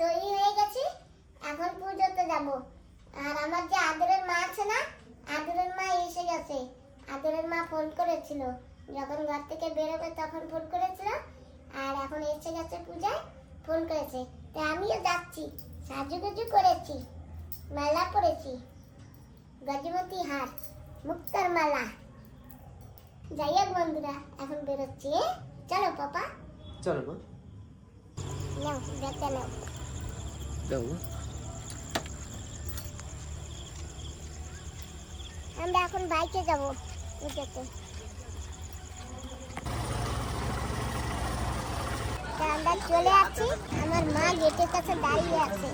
তৈরি হয়ে গেছি, এখন পুজোতে যাব। আর আমার যে আদরের মা আছে না, আদরের মা এসে গেছে। আদরের মা ফোন করেছিল, যখন ঘর থেকে বেরোবে তখন ফোন করেছিল। আর এখন এসে গেছে পূজায়, ফোন করেছে। তাই আমিও যাচ্ছি, সাজুগুজু করেছি, মালা পরেছি, গজমতি হার, মুক্তার মালা। যাই হোক বন্ধুরা, এখন বেরোচ্ছি। চলো পাপা, চলো মা, নাও ব্যাগটা নাও। দাও। আমরা এখন বাইকে যাবো পুজোতে। আমরা চলে আসছি, আমার মা গেটের কাছে দাঁড়িয়ে আছে।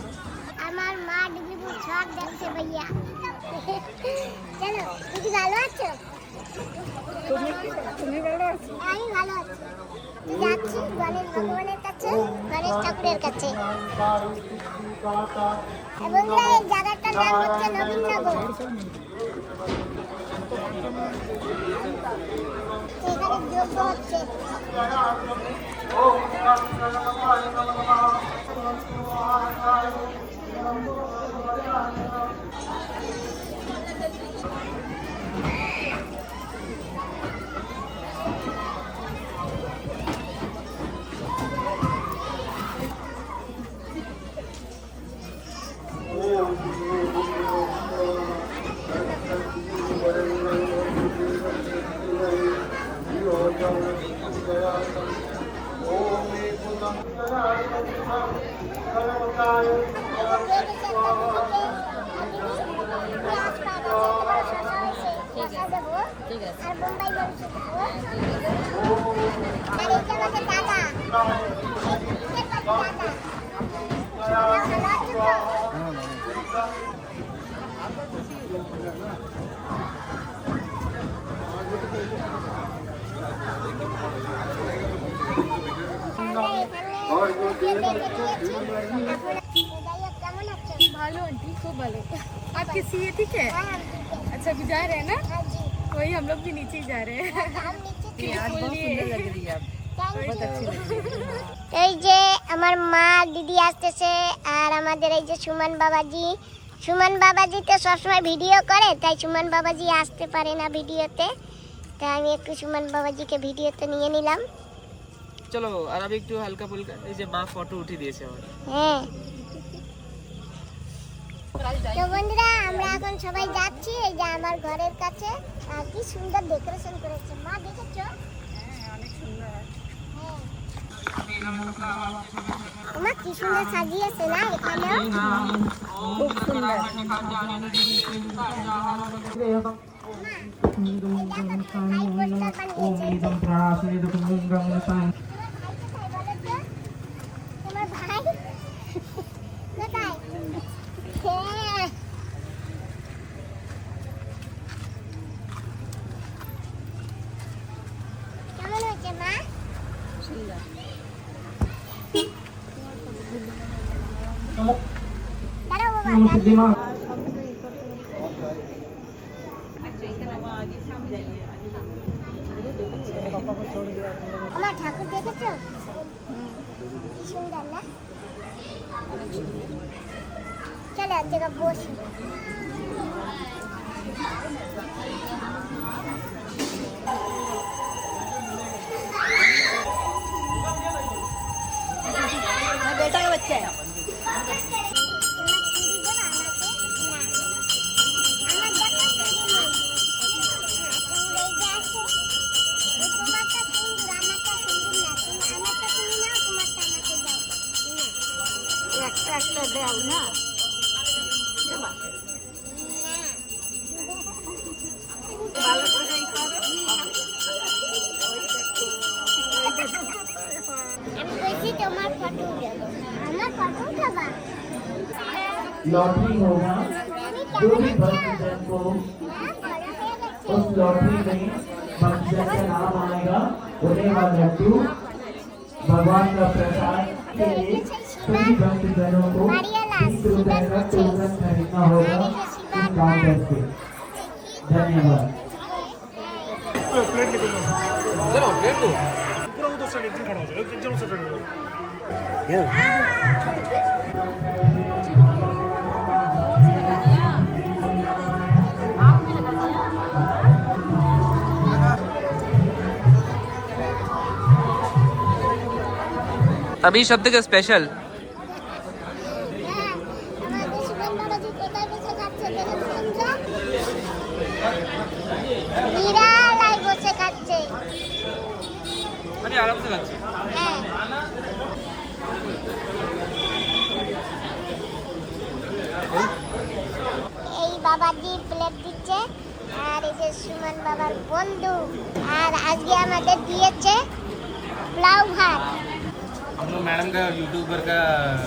আমার মা ডিবিপুর ছক দেখছে ভাইয়া। চলো, তুমি ভালো আছো? তুমি ভালো আছো? আমি ভালো আছি। যাচ্ছি গণেশ ভগবানের কাছে, গণেশ ঠাকুরের কাছে। এবং এই জায়গাটার নাম হচ্ছে নবীননগর। এখানে যজ্ঞ হচ্ছে। ঠিক আছে। আর বোম্বাই বলছি আর এটা আমাদের দাদা। ভালো आंटी, खूब भालो। आप किसी ये ठीक है? अच्छा अभी जा रहे हैं ना? वही हम लोग भी नीचे ही जा रहे हैं। आज बहुत सुंदर लग रही है आप, बहुत अच्छी लग रही है। এই যে আমার মা দিদি আসতেছে, আর আমাদের এই যে সুমন বাবাজি। সুমন বাবাজি তো সবসময় ভিডিও করে, তাই সুমন বাবাজি আসতে পারে না ভিডিওতে, তাই আমি একটু সুমন বাবাজিকে ভিডিওতে নিয়ে নিলাম। চলো আর আমি একটু হালকা ফুলকা, এই যে মা ফটো উঠিয়ে দিয়েছে আমার। হ্যাঁ, তো বন্ধুরা আমরা এখন সবাই যাচ্ছি এই যে আমার ঘরের কাছে। আর কি সুন্দর ডেকোরেশন করেছে মা, দেখেছো? অনেক সুন্দর। মা কি সুন্দর সাজিয়েছে না এখানে, খুব সুন্দর। তোমার ভাই কোথায়? হ্যাঁ, কেমন হয়েছে মা? সুন্দর। দাঁড়াও বাবা, দাঁড়াও। আমার ঠাকুর দেখেছো? কি সুন্দর না? চলো এক জায়গায় বসি। बेटा का बच्चा है। একটা দাও না। ভালো করে করো। আমি বলছি তোমার ফটো উঠাবো, আমার ফটো উঠাবা। लॉटरी होगा, जो भी भक्तजन को उस लॉटरी में भक्तजन का नाम आएगा, उन्हें वह लड्डू भगवान का प्रसाद के लिए सभी भक्तजनों को 20 रुपए का टोकन खरीदना होगा इस काउंटर से। धन्यवाद। प्लेट निकल चलो प्लेट दो पूरा उधर साइड एकदम खड़ा हो जाओ एकदम साइड अभी शब्द का स्पेशल হ্যাঁ, আমাদের সুমন বাবাজি কোথায় বসে খাচ্ছে দেখেছেন তো? নিরালায় বসে খাচ্ছে। মানে आराम से खाচ্ছে হ্যাঁ। এই বাবাজি প্লেট দিচ্ছে আর এই যে সুমন বাবার বন্ধু আর আজকে আমাদের দিয়েছে পোলাও ভাত। हम लोग मैडम का यूट्यूबर का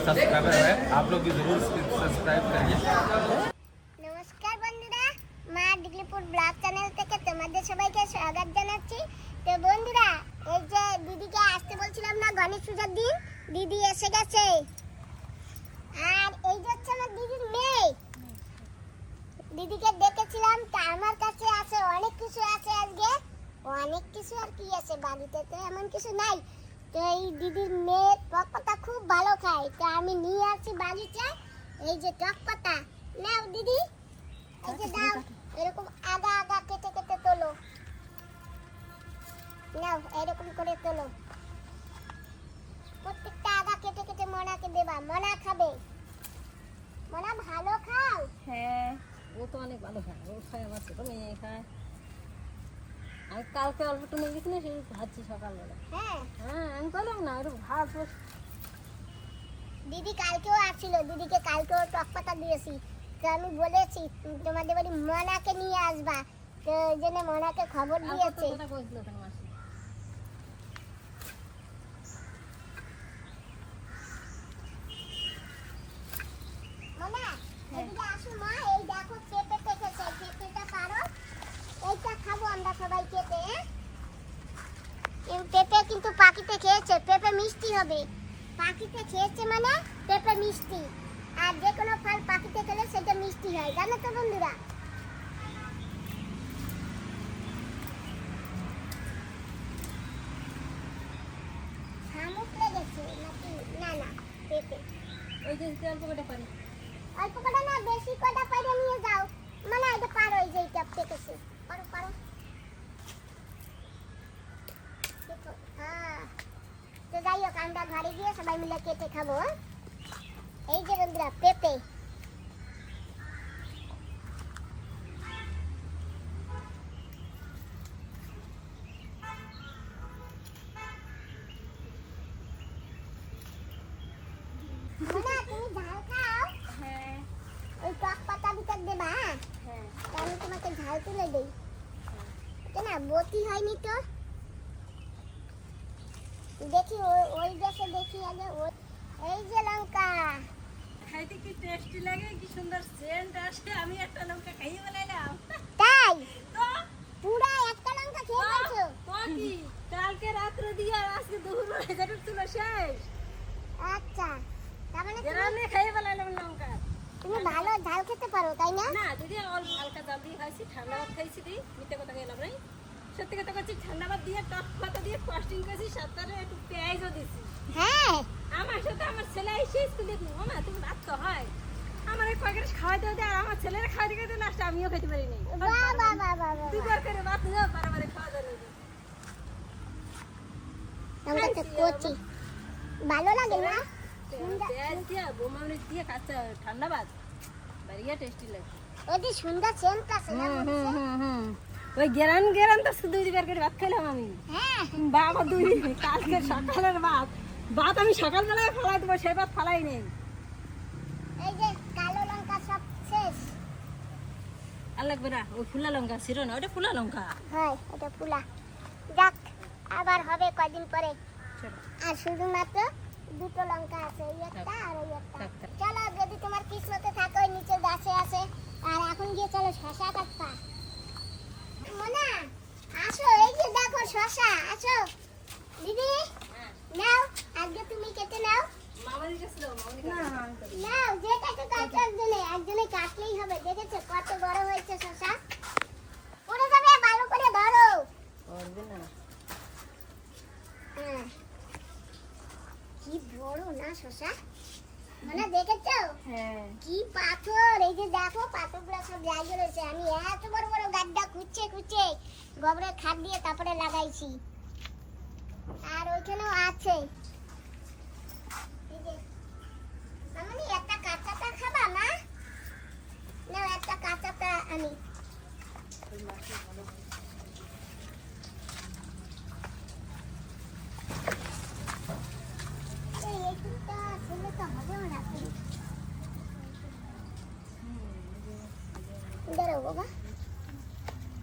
सब्सक्राइबर है आप लोग भी जरूर सब्सक्राइब करिए নমস্কার বন্ধুরা, মা ডিগলিপুর ব্লগ চ্যানেল থেকে তোমাদের সবাইকে স্বাগত জানাচ্ছি। তো বন্ধুরা, এই যে দিদিকে আসতে বলছিলাম না গণেশ পূজার দিন, দিদি এসে গেছে। আর এই যে হচ্ছে আমার দিদির মেয়ে। দিদিকে ডেকেছিলাম, তা আমার কাছে আছে অনেক কিছু আছে আজকে। অনেক কিছু আর কি আছে, বাড়িতে তো এমন কিছু নাই। তো এই দিদির মেয়ে টক পাতা খুব ভালো খায়, তো আমি নিয়ে আসছি বাড়িতে এই যে টক পাতা। নাও দিদি, এই যে দাও, এরকম আগা আগা কেটে কেটে তোলো। নাও এরকম করে তোলো, প্রত্যেকটা আগা কেটে কেটে মনাকে দেবা, মনা খাবে। মনা ভালো খাও। হ্যাঁ, ও তো অনেক ভালো খায়, ও খায়, আমার ছোট মেয়ে খায়। আমি কালকে অল্প একটু নিয়ে গেছি না, সেই ভাবছি সকালবেলা। হ্যাঁ, হ্যাঁ, আমি বললাম না ওর ভাত দিদি কালকেও আসছিল, দিদিকে কালকেও টক পাতা দিয়েছি। তো আমি বলেছি তোমাদের বাড়ি মনাকে নিয়ে আসবা, তো ওই জন্য মনাকে খবর দিয়েছে। কথা কইছিল তোমার মাসি। মনা, এদিকে আসো মা, এই দেখো পেঁপে পেকেছে, পেঁপেটা পারো, এইটা খাবো আমরা সবাই কেটে। এই পেঁপে কিন্তু পাখিতে খেয়েছে, পেঁপে মিষ্টি হবে। পাখিতে খেয়েছে মানে পেঁপে মিষ্টি, আর যে কোনো ফল পাখিতে খেলে সেটা মিষ্টি হয়, জানো তো বন্ধুরা? শামুক লেগেছে নাকি? না না, পেঁপে। ওই যে অল্প কটা পারি। অল্প কটা না, বেশি কটা পাইরে নিয়ে যাও। মানে এটা পারো, এই যে এটা পেকেছে, পারো পারো। দেখো, হ্যাঁ। তো যাই হোক, আমরা ঘরে গিয়ে সবাই মিলে কেটে খাবো। হ্যাঁ? এই যে বন্ধুরা পেঁপে। মোনা, তুমি ঝাল খাও? হ্যাঁ ওই টক পাতা ভিতর দেবা? হ্যাঁ? হ্যাঁ তা আমি তোমাকে ঝাল তুলে দেই। এটা না বতি হয়নি তো, দেখি ওই দেশে দেখি আগে। এই যে লঙ্কা, খাইতে কি টেস্টি লাগে, কি সুন্দর সেন্ট আসে। আমি একটা লঙ্কা খাইয়ে বেলাইলাম। তাই তো পুরা একটা লঙ্কা খেয়ে ফেলছো? তো কি কালকে রাত্রে দিয়ে আর আজকে দুপুর রেজাল্ট ছিল শেষ। আচ্ছা, তার মানে গ্রামে খাইয়ে বেলাইলাম লঙ্কা। তুমি ভালো ঝাল খেতে পারো, তাই না? না দিদি, অল্প হালকা জাল দিয়ে খাইছি, ঠান্ডা ভাত খাইছি। দিই মিথ্যে কথা গেলাম নাই, সত্যি কথা বলছি। ঠান্ডা ভাত দিয়ে টক পাতা দিয়ে কস্টিং করেছি, সাথে একটু পেঁয়াজও দিছি। হ্যাঁ, আমার সাথে আমার ছেলে এসে স্কুলে মামা তুমি ভাত তো হয় আমার এই কয়েক খাওয়াইতে হতে, আর আমার ছেলের খাওয়াইতে খাইতে লাস্টে আমিও খেতে পারিনি। বাহ বাহ বাহ বাহ বাহ। দুবার করে ভাত দিও, বারবার খাওয়া যায় না। লঙ্কাটা কচি, ভালো লাগে না? পেঁয়াজ দিয়ে বোমামরিচ দিয়ে খাচ্ছে ঠান্ডা ভাত, বাড়িয়া টেস্টি লাগে। ওই সুন্দর সেন্ট আছে না? ওই গেরান গেরান তো শুধু দুইবার করে ভাত খাইলাম আমি। হ্যাঁ, বাবা দুই কালকে সকালের ভাত ভাত আমি সকালবেলায় ফালাই দেবো, সেই ভাত ফালাই নেই। এই যে কালো লঙ্কা সব শেষ। আর লাগবে না, ওই ফুলা লঙ্কা ছিল না, ওটা ফুলা লঙ্কা। হয়, এটা ফুলা। যাক, আবার হবে কয়দিন পরে। আর শুধুমাত্র দুটো লঙ্কা আছে, এই একটা আর ওই একটা। থাক, থাক। চলো, যদি তোমার কিসমতে থাকে ওই নিচে গাছে আছে। আর এখন গিয়ে চলো শশা কাটবা। মোনা, আসো, এই যে দেখো শশা, আসো। দিদি, নাও, আজকে তুমি কেটে নাও। মামারি গেছিল, মামারি নাও, যে কাটে কাটে একজনে কাটলেই হবে। দেখেছো কত বড় হয়েছে শশা? পড়ে যাবে, ভালো করে ধরো। করবে না। হ্যাঁ, কি বড় না শশা? মানে দেখেছো হ্যাঁ কি পাথর, এই যে দেখো পাথরগুলো সব জায়গা রয়েছে। আমি এত বড় বড় গাড্ডা খুঁজছে খুঁজছে গোবরের খাদ দিয়ে তারপরে লাগাইছি। আর ওইখানেও আছে। এই যে মামনি একটা কাঁচাটা খাবা না? নাও একটা কাঁচাটা আনি। এইটা আসলে তো হবেও না। দাঁড়াও বাবা।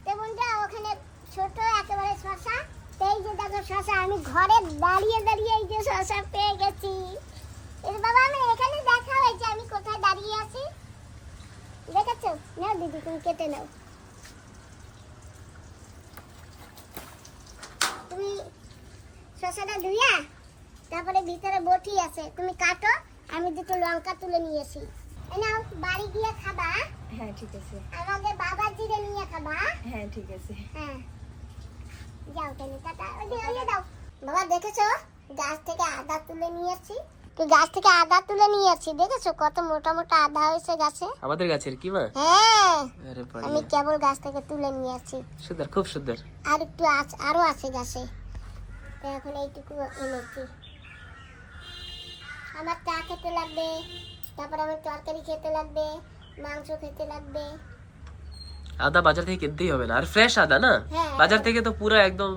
তো বন্ধুরা ওখানে ছোট একেবারে শশা, তো এই যে দেখো শশা, আমি ঘরে দাঁড়িয়ে দাঁড়িয়ে এই যে শশা পেয়ে গেছি। এই যে বাবা আমি এখানে দেখা হয়েছে আমি কোথায় দাঁড়িয়ে আছি, দেখেছো? নাও দিদি তুমি কেটে নাও। তুমি শশাটা ধুইয়া তারপরে ভিতরে বটি আছে, তুমি কাটো, আমি দুটো লঙ্কা তুলে নিয়েছি। এই নাও বাড়ি গিয়ে খাবা। হ্যাঁ ঠিক আছে, আমাদের বাবা জিরে নিয়ে খাবা। হ্যাঁ ঠিক আছে। হ্যাঁ যাও তাহলে টাটা। ওই যে দাও বাবা, দেখেছো গাছ থেকে আদা তুলে নিয়েছি। তো গাছ থেকে আদা তুলে নিয়েছি, দেখেছো কত মোটা মোটা আদা হয়েছে গাছে। আমাদের গাছের কি মা? হ্যাঁ আরে আমি বাড়ি কেবল গাছ থেকে তুলে নিয়েছি। সুন্দর, খুব সুন্দর। আর একটু আরো আছে গাছে, তো এখন এইটুকু এনেছি। আমার চা খেতে লাগবে, তারপর আমার তরকারি খেতে লাগবে, মাংস খেতে লাগবে। আদা বাজার থেকে কিনতেই হবে না, আর ফ্রেশ আদা না, হ্যাঁ। বাজার থেকে তো পুরো একদম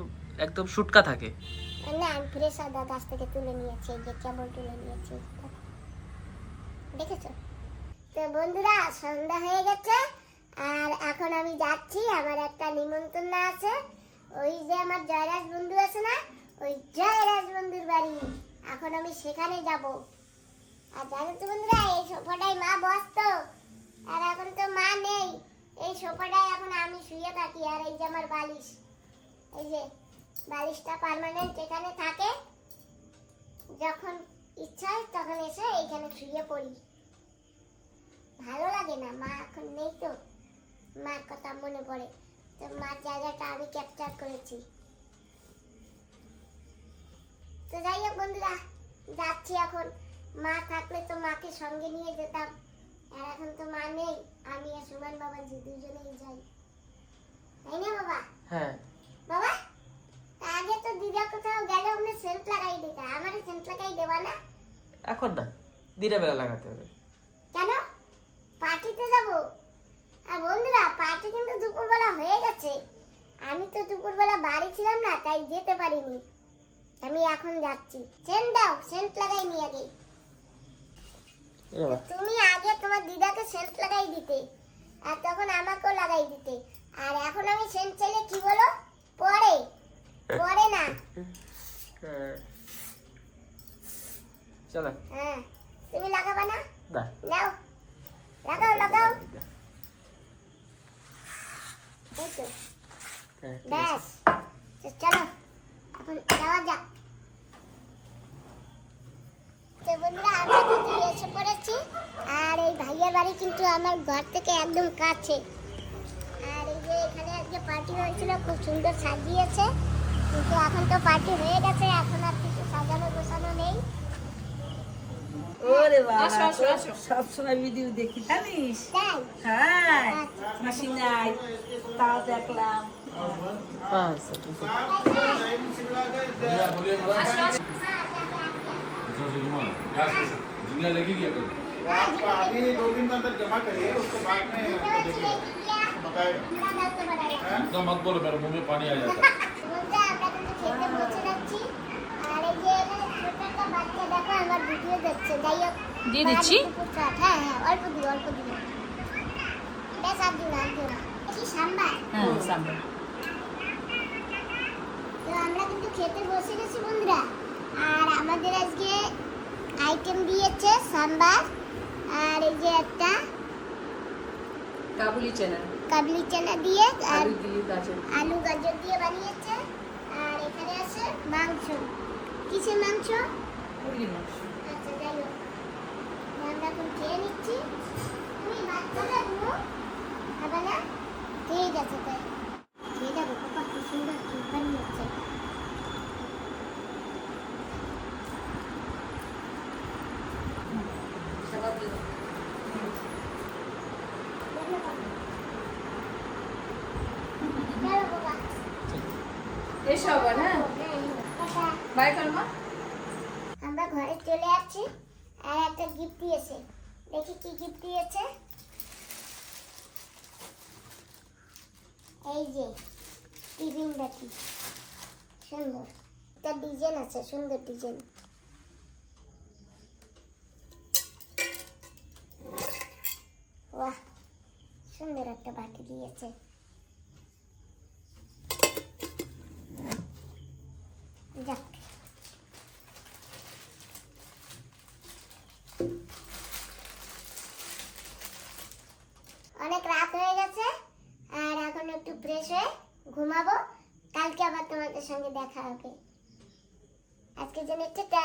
একদম শুটকা থাকে। না আমি ফ্রেশ আদা গাছ থেকে তুলে নিয়েছি, এই যে কেবল তুলে নিয়েছি, দেখেছো? তো বন্ধুরা সন্ধ্যা হয়ে গেছে, আর এখন আমি যাচ্ছি, আমার একটা নিমন্ত্রণ আছে। ওই যে আমার জয়রাজ বন্ধু আছে না, ওই জয়রাজ বন্ধুর বাড়ি, এখন আমি সেখানে যাব। আর জানো তো বন্ধুরা এই সোফাটায় মা বসতো, আর এখন তো মা নেই। এই সোফাটায় এখন আমি শুয়ে থাকি, আর এই যে আমার বালিশ, এই যে বালিশটা পার্মানেন্ট এখানে থাকে, যখন ইচ্ছা হয় তখন এসে এইখানে শুয়ে পড়ি। ভালো লাগে না, মা এখন নেই তো, মার কথা মনে পড়ে, তো মার জায়গাটা আমি ক্যাপচার করেছি। তো যাই হোক বন্ধুরা যাচ্ছি এখন। মা থাকলে তো মাকে সঙ্গে নিয়ে যেতাম, আর এখন তো মা নেই, আমি আর সুমন বাবাজি দুজনেই যাই, তাই না বাবা? হ্যাঁ বাবা আগে তো দিদা কোথাও গেলে ওমনে সেন্ট লাগাই দিতা, আমারে সেন্ট লাগাই দেবা না? এখন না, দিনের বেলা লাগাতে হবে। কেন? পার্টিতে যাব। আর বন্ধুরা পার্টি কিন্তু দুপুরবেলা হয়ে গেছে, আমি তো দুপুরবেলা বাড়ি ছিলাম না, তাই যেতে পারিনি। আমি এখন যাচ্ছি। সেন্ট দাও, সেন্ট লাগাই নি আগে। তুমি আগে তোমার দিদাকে সেন্ট লাগাই দিতে, আর তখন আমাকেও লাগাই দিতে, আর এখন আমি সেন্ট চাইলে কি বলো? পরে পরে না। চলো। হ্যাঁ তুমি লাগাবা না? না নাও লাগাও লাগাও। এই তো হ্যাঁ, ঠিক আছে। ব্যাস, তো চলো এখন যাওয়া যাক। তো বন্ধুরা আমরা কিন্তু এসে পড়েছি, আর এই ভাইয়ের বাড়ি কিন্তু আমার ঘর থেকে একদম কাছে। আর এই যে এখানে আজকে পার্টি হয়েছিল, খুব সুন্দর সাজিয়েছে, কিন্তু এখন তো পার্টি হয়ে গেছে, এখন আর কিছু সাজানো গোছানো নেই। ওরে বাবা, সব সময় ভিডিও দেখি জানিস? তাই হ্যাঁ, আচ্ছা, মাসি নাই, তাও দেখলাম। আচ্ছা, ঠিক আছে। जिंगला लगेगी अगर आपको अभी 2 दिन के अंदर जमा करिए, उसके बाद में इतना मत बोलो, मेरे मुंह में पानी आ जाता है। বলতে আমরা কিন্তু খেতে বসে যাচ্ছি, আর এই যে এখানে ছোট একটা বাচ্চা দেখো আমার ভিডিও দেখছে। যাই হোক দিয়ে দিচ্ছি? হ্যাঁ হ্যাঁ অল্প দিন অল্প দিন, বেশ আর দিন আর দিন। কি সাম্বার? হ্যাঁ, সামনে। তো আমরা কিন্তু খেতে বসে গেছি বন্ধুরা, আর আমাদের আজকে আইটেম দিয়েছে সাম্বার, আর এই যে একটা কাবুলি চানা, কাবলি চানা দিয়ে, আর আলু দিয়ে গাজর। আলু গাজর দিয়ে বানিয়েছে, আর এখানে আছে মাংস। কিসের মাংস? মুরগির মাংস। আচ্ছা যাই হোক, আমরা এখন খেয়ে নিচ্ছি। তুমি বাচ্চাটা মুখ খাবে না? ঠিক আছে, তাই খেয়ে যাবো। বাবা কি সুন্দর কেক বানিয়েছে। এসো আবার, হ্যাঁ বাই করো মা। আমরা ঘরে চলে আসছি আর একটা গিফট দিয়েছে, দেখি কি গিফট দিয়েছে। এই যে টিফিন বাটি, সুন্দর একটা ডিজাইন আছে, সুন্দর ডিজাইন। বাহ, সুন্দর একটা বাটি দিয়েছে। যাক, অনেক রাত হয়ে গেছে আর এখন একটু ফ্রেশ হয়ে ঘুমাবো, কালকে আবার তোমাদের সঙ্গে দেখা হবে। আজকের জন্য টাটা।